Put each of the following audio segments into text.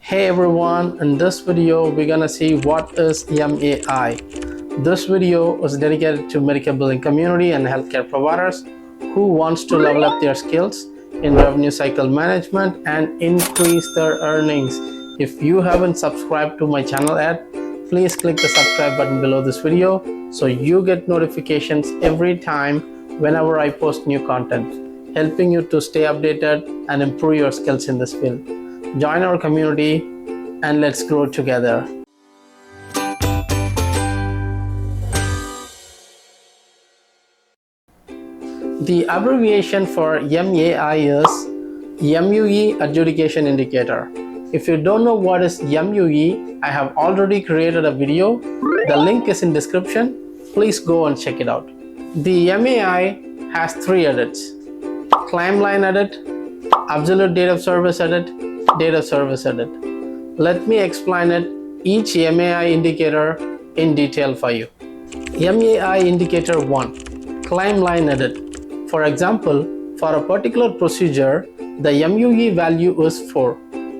Hey everyone, in this video we're gonna see what is MAI. This video is dedicated to medical billing community and healthcare providers who wants to level up their skills in revenue cycle management and increase their earnings. If you haven't subscribed to my channel yet, please click the subscribe button below this video so you get notifications every time whenever I post new content, helping you to stay updated and improve your skills in this field. Join our community and let's grow together. The abbreviation for MAI is MUE Adjudication Indicator. If you don't know what is MUE, I have already created a video. The link is in description. Please go and check it out. The MAI has 3 edits: claim line edit, absolute date of service edit, date of service edit. Let me explain it, each MAI indicator in detail for you. MAI indicator 1, claim line edit. For example, for a particular procedure, the MUE value is 4,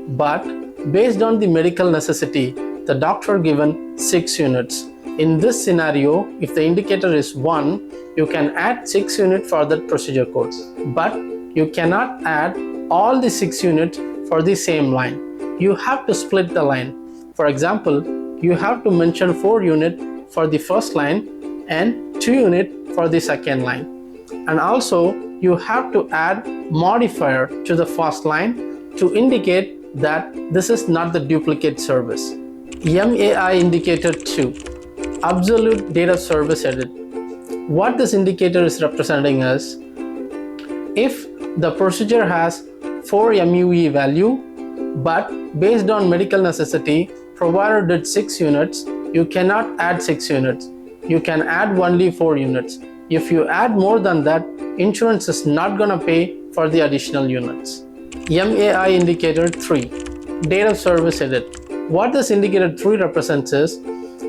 but based on the medical necessity, the doctor given 6 units. In this scenario, if the indicator is 1, you can add 6 units for that procedure code, but you cannot add all the 6 units for the same line. You have to split the line. For example, you have to mention 4 units for the first line and 2 units for the second line. And also, you have to add modifier to the first line to indicate that this is not the duplicate service. MAI indicator 2, absolute date of service edit. What this indicator is representing is, if the procedure has 4 MUE value, but based on medical necessity, provider did 6 units, you cannot add 6 units. You can add only 4 units. If you add more than that, insurance is not gonna pay for the additional units. MAI indicator 3, date of service edit. What this indicator 3 represents is,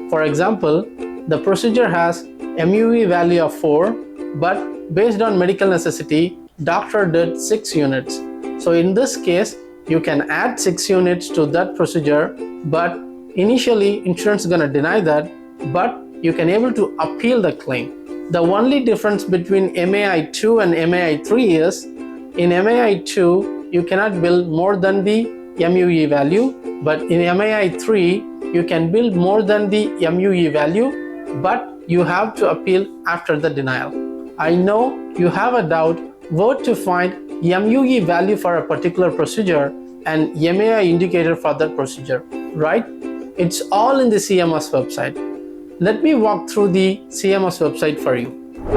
for example, the procedure has MUE value of 4, but based on medical necessity, doctor did 6 units. So in this case, you can add 6 units to that procedure, but initially insurance is gonna deny that, but you can able to appeal the claim. The only difference between MAI 2 and MAI 3 is, in MAI 2, you cannot bill more than the MUE value, but in MAI 3, you can bill more than the MUE value, but you have to appeal after the denial. I know you have a doubt where to find MUE value for a particular procedure and MAI indicator for that procedure, right? It's all in the CMS website. Let me walk through the CMS website for you.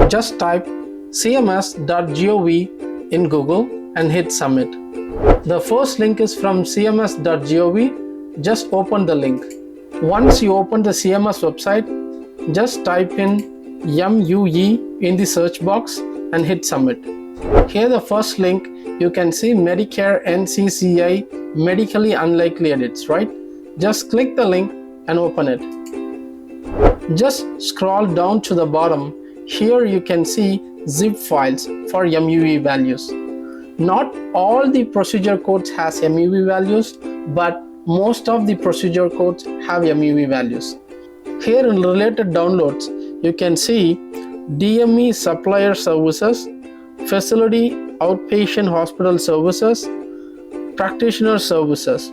Just type cms.gov in Google and hit submit. The first link is from cms.gov. Just open the link. Once you open the CMS website, just type in MUE in the search box and hit submit. Here the first link, you can see Medicare NCCI medically unlikely edits, right? Just click the link and open it. Just scroll down to the bottom. Here you can see zip files for MUE values. Not all the procedure codes has MUE values, but most of the procedure codes have MUE values. Here in related downloads, you can see DME supplier services, facility outpatient hospital services, practitioner services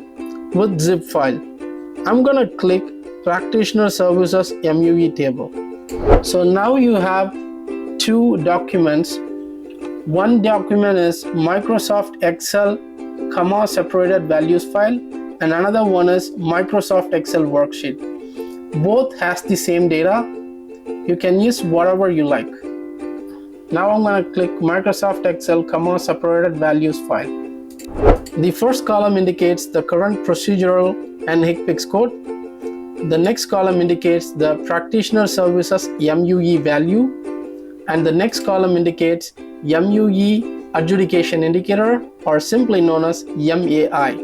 with zip file. I'm gonna click practitioner services MUE table. So now you have 2 documents. One document is Microsoft Excel comma separated values file, and another one is Microsoft Excel worksheet. Both has the same data. You can use whatever you like. Now I'm going to click Microsoft Excel comma separated values file. The first column indicates the current procedural and HCPCS code. The next column indicates the practitioner services MUE value, and the next column indicates MUE Adjudication Indicator, or simply known as MAI.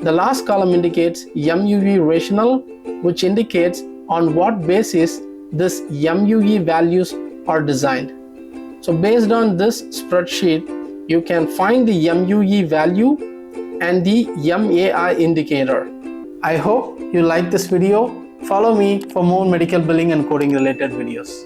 The last column indicates MUE rationale, which indicates on what basis this MUE values are designed. So based on this spreadsheet, you can find the MUE value and the MAI indicator. I hope you like this video. Follow me for more medical billing and coding related videos.